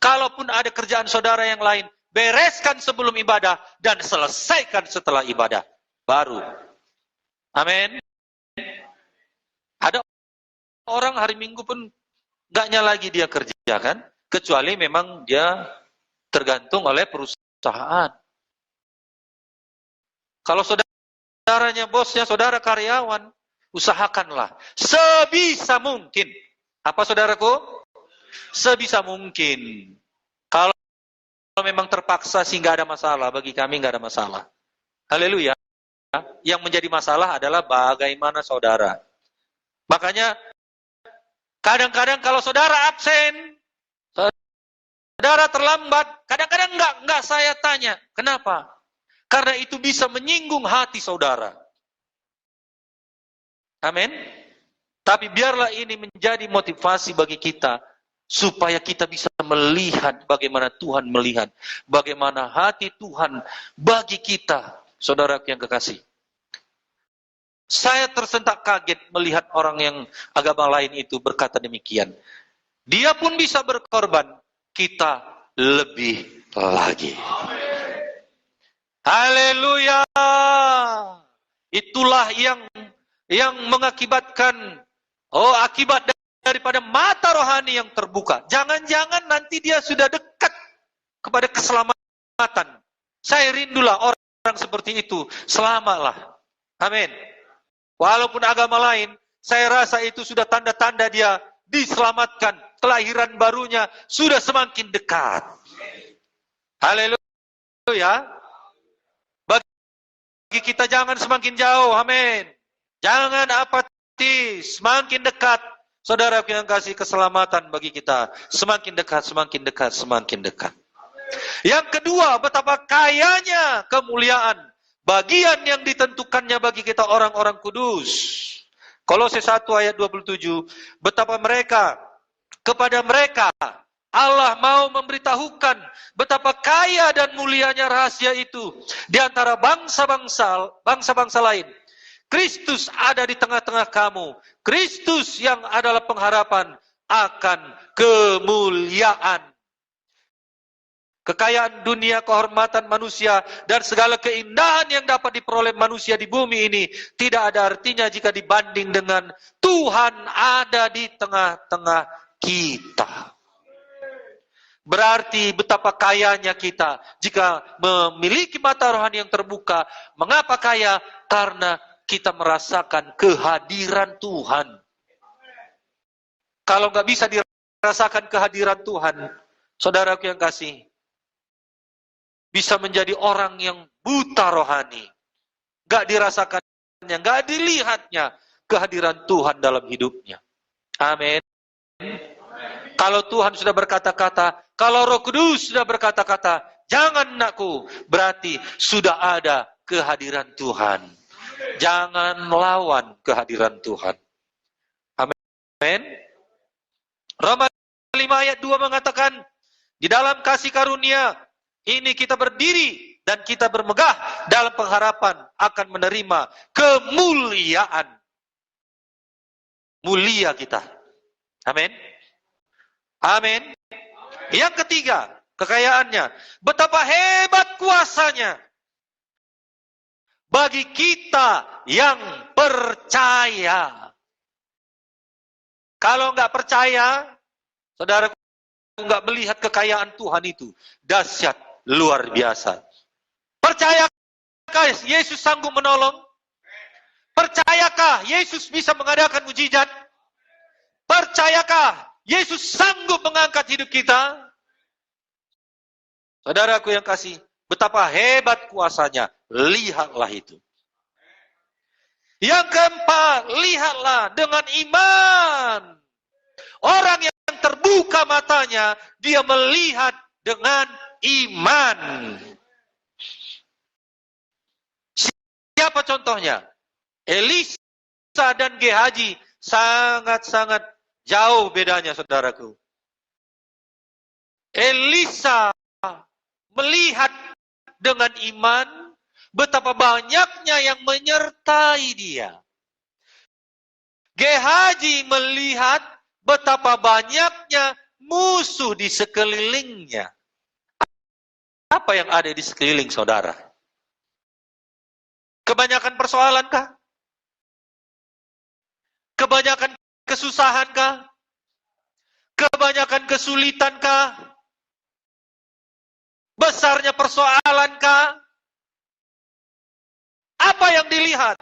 Kalaupun ada kerjaan saudara yang lain, bereskan sebelum ibadah dan selesaikan setelah ibadah. Baru. Amin. Ada orang hari Minggu pun gaknya lagi dia kerja kan, kecuali memang dia tergantung oleh perusahaan. Kalau saudaranya bosnya, saudara karyawan, usahakanlah sebisa mungkin. Apa saudaraku? Sebisa mungkin. Kalau memang terpaksa sih nggak ada masalah, bagi kami nggak ada masalah. Haleluya. Yang menjadi masalah adalah bagaimana saudara. Makanya kadang-kadang kalau saudara absen, saudara terlambat, kadang-kadang nggak saya tanya, kenapa? Karena itu bisa menyinggung hati saudara. Amin. Tapi biarlah ini menjadi motivasi bagi kita, supaya kita bisa melihat bagaimana Tuhan melihat, bagaimana hati Tuhan bagi kita, saudara yang kekasih. Saya tersentak kaget melihat orang yang agama lain itu berkata demikian. Dia pun bisa berkorban, kita lebih lagi. Haleluya. Itulah yang mengakibatkan akibat daripada mata rohani yang terbuka. Jangan-jangan nanti dia sudah dekat kepada keselamatan. Saya rindulah orang seperti itu selamatlah. Amin. Walaupun agama lain, saya rasa itu sudah tanda-tanda dia diselamatkan. Kelahiran barunya sudah semakin dekat. Haleluya. Bagi kita jangan semakin jauh. Amin. Jangan apatis. Semakin dekat. Saudara yang kasih keselamatan bagi kita. Semakin dekat, semakin dekat, semakin dekat. Yang kedua, betapa kayanya kemuliaan. Bagian yang ditentukannya bagi kita orang-orang kudus. Kolose 1 ayat 27. Betapa kepada mereka Allah mau memberitahukan betapa kaya dan mulianya rahasia itu di antara bangsa-bangsa lain. Kristus ada di tengah-tengah kamu. Kristus yang adalah pengharapan akan kemuliaan. Kekayaan dunia, kehormatan manusia, dan segala keindahan yang dapat diperoleh manusia di bumi ini tidak ada artinya jika dibanding dengan Tuhan ada di tengah-tengah kita. Berarti betapa kayanya kita jika memiliki mata rohani yang terbuka. Mengapa kaya? Karena kita merasakan kehadiran Tuhan. Kalau nggak bisa dirasakan kehadiran Tuhan, saudaraku yang kasih, bisa menjadi orang yang buta rohani. Gak dirasakannya, gak dilihatnya kehadiran Tuhan dalam hidupnya. Amin. Kalau Tuhan sudah berkata-kata, kalau Roh Kudus sudah berkata-kata, jangan anakku, berarti sudah ada kehadiran Tuhan. Jangan melawan kehadiran Tuhan. Amin. Roma 5 ayat 2 mengatakan, di dalam kasih karunia, ini kita berdiri dan kita bermegah dalam pengharapan akan menerima kemuliaan. Mulia kita. Amin. Amin. Yang ketiga, kekayaannya. Betapa hebat kuasanya bagi kita yang percaya. Kalau nggak percaya, saudara nggak melihat kekayaan Tuhan itu. Dahsyat. Luar biasa. Percayakah Yesus sanggup menolong? Percayakah Yesus bisa mengadakan mujizat? Percayakah Yesus sanggup mengangkat hidup kita? Saudaraku yang kasih, betapa hebat kuasanya. Lihatlah itu. Yang keempat, lihatlah dengan iman. Orang yang terbuka matanya, dia melihat dengan iman. Siapa contohnya? Elisa dan Gehazi sangat-sangat jauh bedanya, saudaraku. Elisa melihat dengan iman betapa banyaknya yang menyertai dia. Gehazi melihat betapa banyaknya musuh di sekelilingnya. Apa yang ada di sekeliling saudara? Kebanyakan persoalankah? Kebanyakan kesusahankah? Kebanyakan kesulitankah? Besarnya persoalankah? Apa yang dilihat?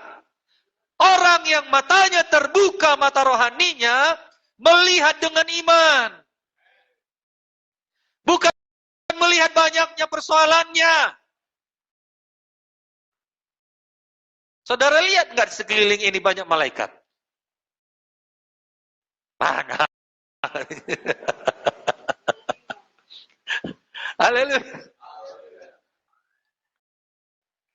Orang yang matanya terbuka, mata rohaninya, melihat dengan iman. Bukan melihat banyaknya persoalannya. Saudara lihat nggak di sekeliling ini banyak malaikat? Mana? Haleluya.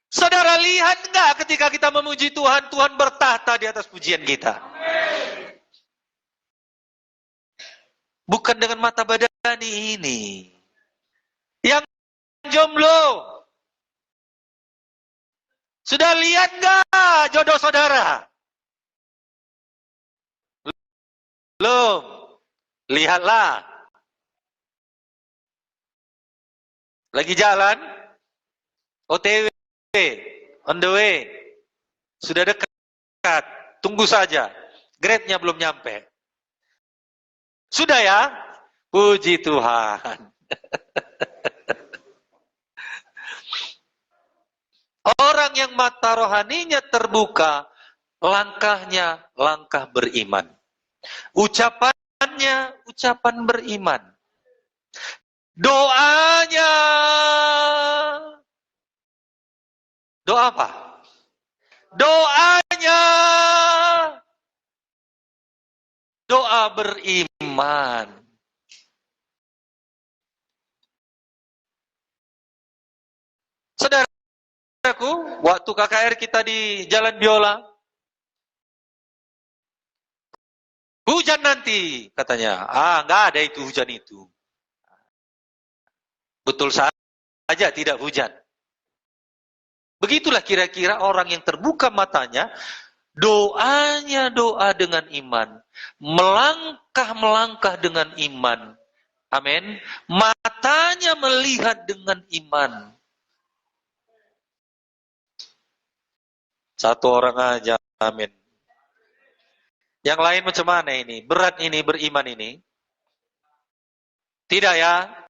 Saudara lihat nggak ketika kita memuji Tuhan, Tuhan bertahta di atas pujian kita. Bukan dengan mata badani ini. Yang jomblo, sudah lihat nggak jodoh saudara? Belum. Lihatlah. Lagi jalan, OTW, on the way, sudah dekat, tunggu saja, grade-nya belum nyampe. Sudah ya? Puji Tuhan. Orang yang mata rohaninya terbuka, langkahnya langkah beriman. Ucapannya ucapan beriman. Doanya doa apa? Doanya doa beriman. Saudaraku, waktu KKR kita di Jalan Biola, hujan nanti, katanya. Nggak ada itu hujan itu. Betul saja tidak hujan. Begitulah kira-kira orang yang terbuka matanya, doanya doa dengan iman, melangkah dengan iman. Amin. Matanya melihat dengan iman. Satu orang aja, amin. Yang lain macam mana ini? Berat ini beriman ini? Tidak ya?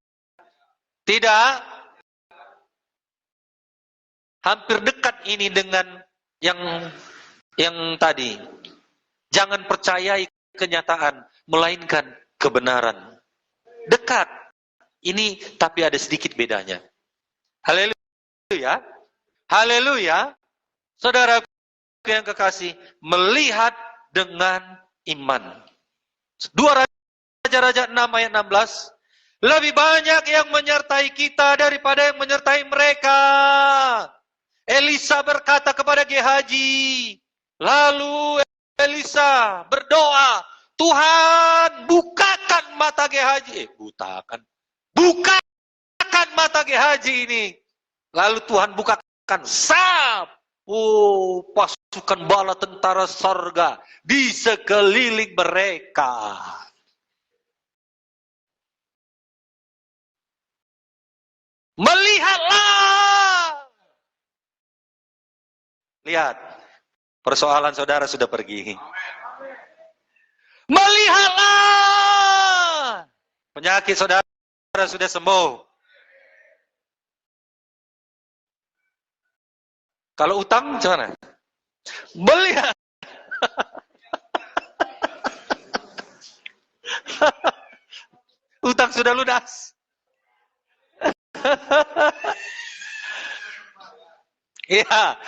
Tidak? Hampir dekat ini dengan yang tadi. Jangan percayai kenyataan, melainkan kebenaran. Dekat. Ini tapi ada sedikit bedanya. Haleluya. Haleluya. Saudara yang kekasih, melihat dengan iman. 2 Raja-Raja 6 ayat 16. Lebih banyak yang menyertai kita daripada yang menyertai mereka. Elisa berkata kepada Gehazi. Lalu Elisa berdoa, Tuhan bukakan mata Gehazi. Bukakan mata Gehazi ini. Lalu Tuhan bukakan, sap. Pasukan bala tentara sorga di sekeliling mereka. Melihatlah. Lihat, persoalan saudara sudah pergi. Melihatlah. Penyakit saudara sudah sembuh. Kalau utang, gimana? Melihat. Utang sudah lunas. Ya,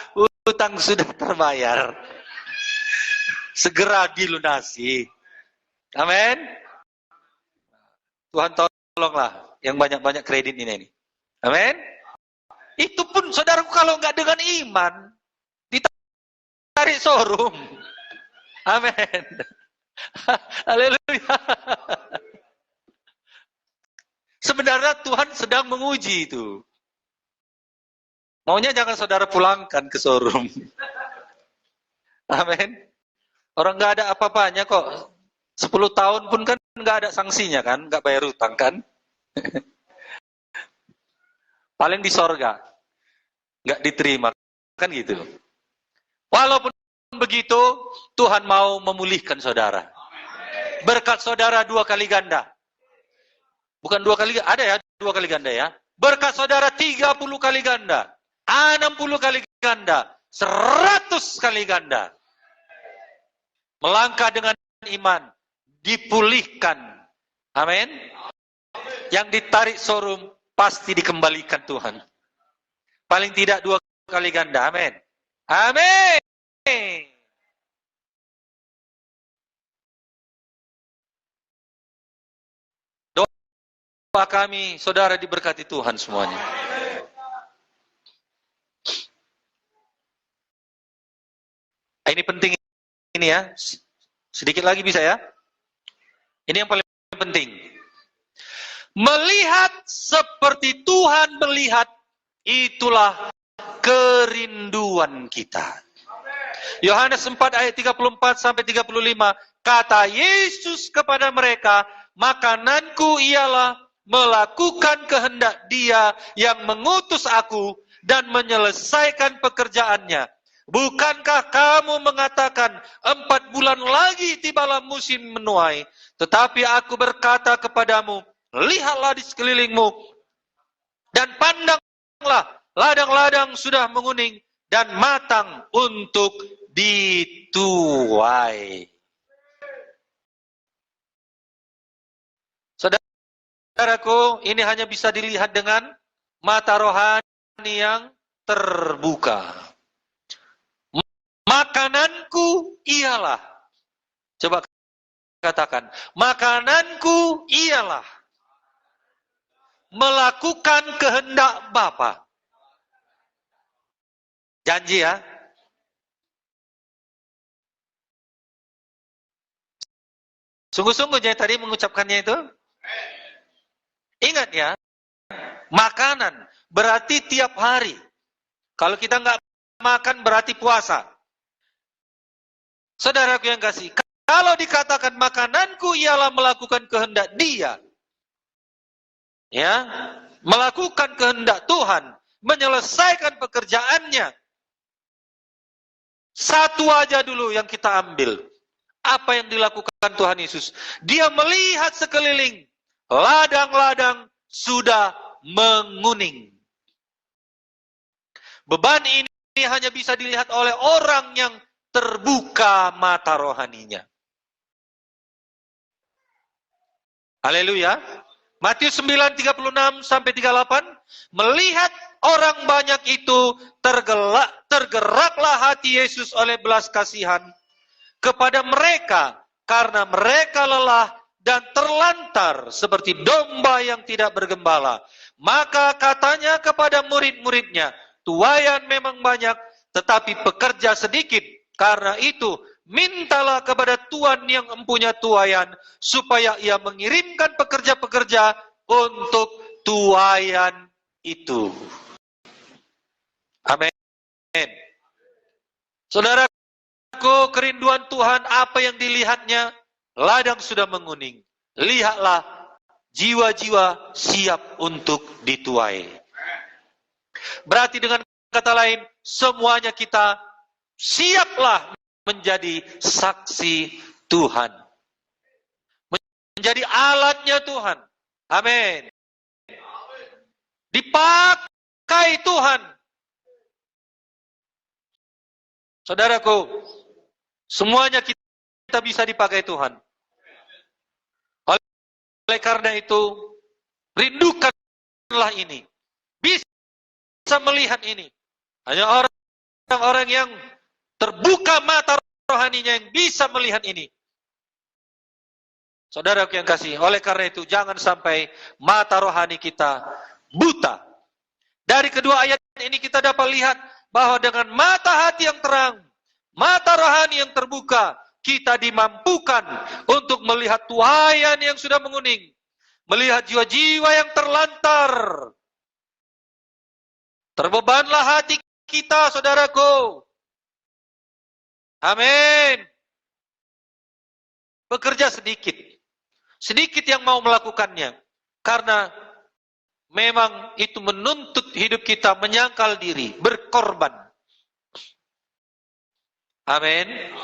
utang sudah terbayar. Segera dilunasi. Amin. Tuhan tolonglah yang banyak-banyak kredit ini. Amin. Itu pun saudaraku kalau nggak dengan iman, ditarik showroom. Amin. Haleluya. Sebenarnya Tuhan sedang menguji itu. Maunya jangan saudara pulangkan ke showroom. Amin. Orang nggak ada apa-apanya kok. 10 tahun pun kan nggak ada sanksinya kan, nggak bayar utang kan. Paling di sorga, nggak diterima kan gitu. Walaupun begitu, Tuhan mau memulihkan saudara. Berkat saudara 2 kali ganda. Bukan 2 kali, ada ya 2 kali ganda ya. Berkat saudara 30 kali ganda, 60 kali ganda, 100 kali ganda. Melangkah dengan iman, dipulihkan. Amin. Yang ditarik showroom pasti dikembalikan Tuhan. Paling tidak 2 kali ganda. Amin. Amin. Doa kami, saudara diberkati Tuhan semuanya. Ini penting ini ya. Sedikit lagi bisa ya. Ini yang paling penting. Melihat seperti Tuhan melihat, itulah kerinduan kita. Yohanes 4 ayat 34 sampai 35, kata Yesus kepada mereka, makananku ialah melakukan kehendak Dia yang mengutus aku dan menyelesaikan pekerjaannya. Bukankah kamu mengatakan 4 bulan lagi tibalah musim menuai? Tetapi aku berkata kepadamu, lihatlah di sekelilingmu dan pandanglah, ladang-ladang sudah menguning dan matang untuk dituai. Saudaraku, ini hanya bisa dilihat dengan mata rohani yang terbuka. Makananku ialah, coba katakan, makananku ialah melakukan kehendak Bapa. Janji ya. Sungguh-sungguh jangan tadi mengucapkannya itu. Ingat ya, makanan berarti tiap hari. Kalau kita nggak makan berarti puasa. Saudaraku yang kasih, kalau dikatakan makananku ialah melakukan kehendak Dia, ya, melakukan kehendak Tuhan, menyelesaikan pekerjaannya. Satu aja dulu yang kita ambil. Apa yang dilakukan Tuhan Yesus? Dia melihat sekeliling, ladang-ladang sudah menguning. Beban ini hanya bisa dilihat oleh orang yang terbuka mata rohaninya. Haleluya. Matius 9:36 sampai 38, melihat orang banyak itu tergeraklah hati Yesus oleh belas kasihan kepada mereka karena mereka lelah dan terlantar seperti domba yang tidak bergembala. Maka katanya kepada murid-muridnya, tuaian memang banyak, tetapi pekerja sedikit. Karena itu, mintalah kepada Tuhan yang mempunyai tuaian, supaya Ia mengirimkan pekerja-pekerja untuk tuaian itu. Amin. Saudaraku, kerinduan Tuhan apa yang dilihatnya? Ladang sudah menguning. Lihatlah, jiwa-jiwa siap untuk dituai. Berarti dengan kata lain, semuanya kita siaplah menjadi saksi Tuhan. Menjadi alatnya Tuhan. Amin. Dipakai Tuhan. Saudaraku, semuanya kita bisa dipakai Tuhan. Oleh karena itu, rindukanlah ini. bisa melihat ini. Hanya orang-orang yang terbuka mata rohaninya yang bisa melihat ini. Saudaraku yang kasih, oleh karena itu jangan sampai mata rohani kita buta. Dari kedua ayat ini kita dapat lihat bahwa dengan mata hati yang terang, mata rohani yang terbuka, kita dimampukan untuk melihat tuaian yang sudah menguning, melihat jiwa-jiwa yang terlantar. Terbebanlah hati kita, saudaraku. Amin. Bekerja sedikit. Sedikit yang mau melakukannya. Karena memang itu menuntut hidup kita menyangkal diri, berkorban. Amin.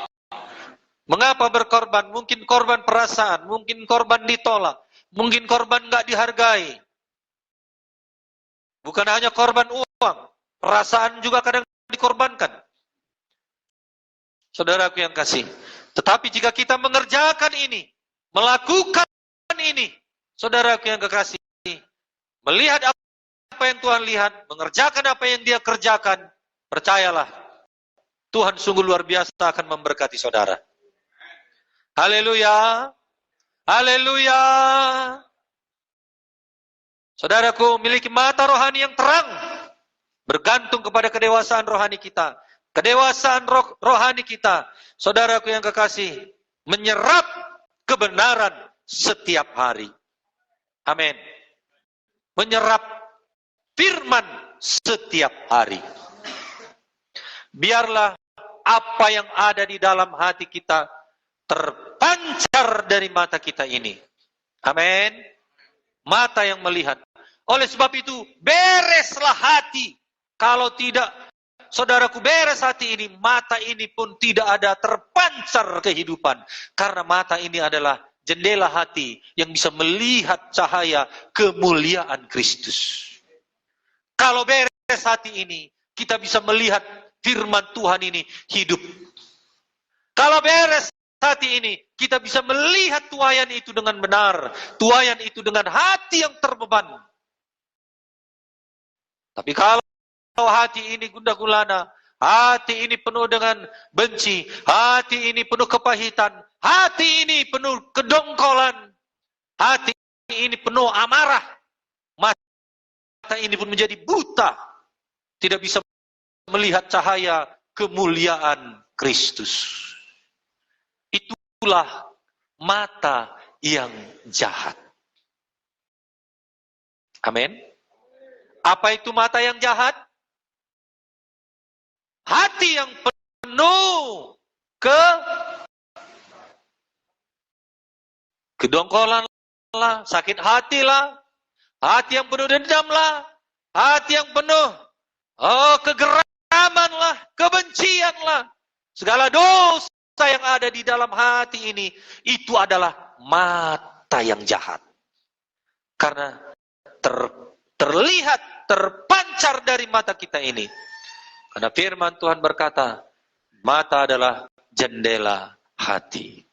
Mengapa berkorban? Mungkin korban perasaan, mungkin korban ditolak, mungkin korban nggak dihargai. Bukan hanya korban uang, perasaan juga kadang dikorbankan. Saudaraku yang kasih. Tetapi jika kita mengerjakan ini, melakukan ini, saudaraku yang kekasih, melihat apa yang Tuhan lihat, mengerjakan apa yang Dia kerjakan, percayalah, Tuhan sungguh luar biasa akan memberkati saudara. Haleluya. Haleluya. Saudaraku memiliki mata rohani yang terang, bergantung kepada kedewasaan rohani kita. Kedewasaan rohani kita, saudaraku yang kekasih, menyerap kebenaran setiap hari. Amin. Menyerap firman setiap hari. Biarlah apa yang ada di dalam hati kita terpancar dari mata kita ini. Amin. Mata yang melihat. Oleh sebab itu, bereslah hati. Kalau tidak, saudaraku, beres hati ini, mata ini pun tidak ada terpancar kehidupan. Karena mata ini adalah jendela hati yang bisa melihat cahaya kemuliaan Kristus. Kalau beres hati ini, kita bisa melihat firman Tuhan ini hidup. Kalau beres hati ini, kita bisa melihat tuaian itu dengan benar. Tuaian itu dengan hati yang terbeban. Tapi kalau hati ini gundah gulana, hati ini penuh dengan benci, hati ini penuh kepahitan, hati ini penuh kedongkolan, hati ini penuh amarah, mata ini pun menjadi buta, tidak bisa melihat cahaya kemuliaan Kristus. Itulah mata yang jahat. Amin. Apa itu mata yang jahat? Hati yang penuh kedongkolan lah, sakit hati lah, hati yang penuh dendam lah, hati yang penuh kegeraman lah, kebencian lah, segala dosa yang ada di dalam hati ini, itu adalah mata yang jahat. Karena terlihat, terpancar dari mata kita ini. Karena firman Tuhan berkata, mata adalah jendela hati.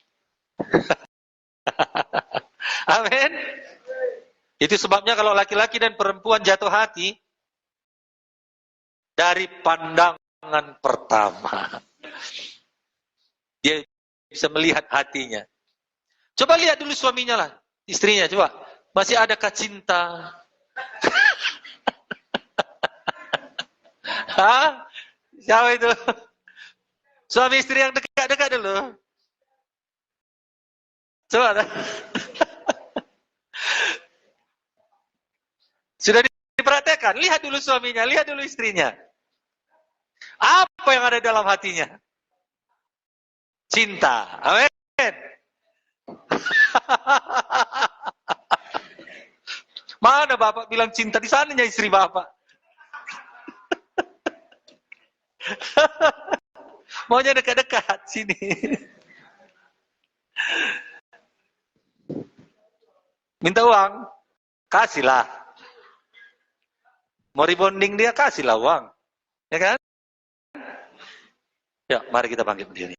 Amin. Itu sebabnya kalau laki-laki dan perempuan jatuh hati, dari pandangan pertama, dia bisa melihat hatinya. Coba lihat dulu suaminya lah, istrinya, coba. Masih adakah cinta? Hah? Siapa itu? Suami istri yang dekat-dekat dulu. Coba. Sudah diperhatikan? Lihat dulu suaminya, lihat dulu istrinya. Apa yang ada dalam hatinya? Cinta. Amin. Mana Bapak bilang cinta? Di sananya istri Bapak. Maunya dekat-dekat sini. Minta uang, kasihlah. Mau rebonding dia, kasihlah uang. Ya kan? Ya, mari kita bangkit berdiri.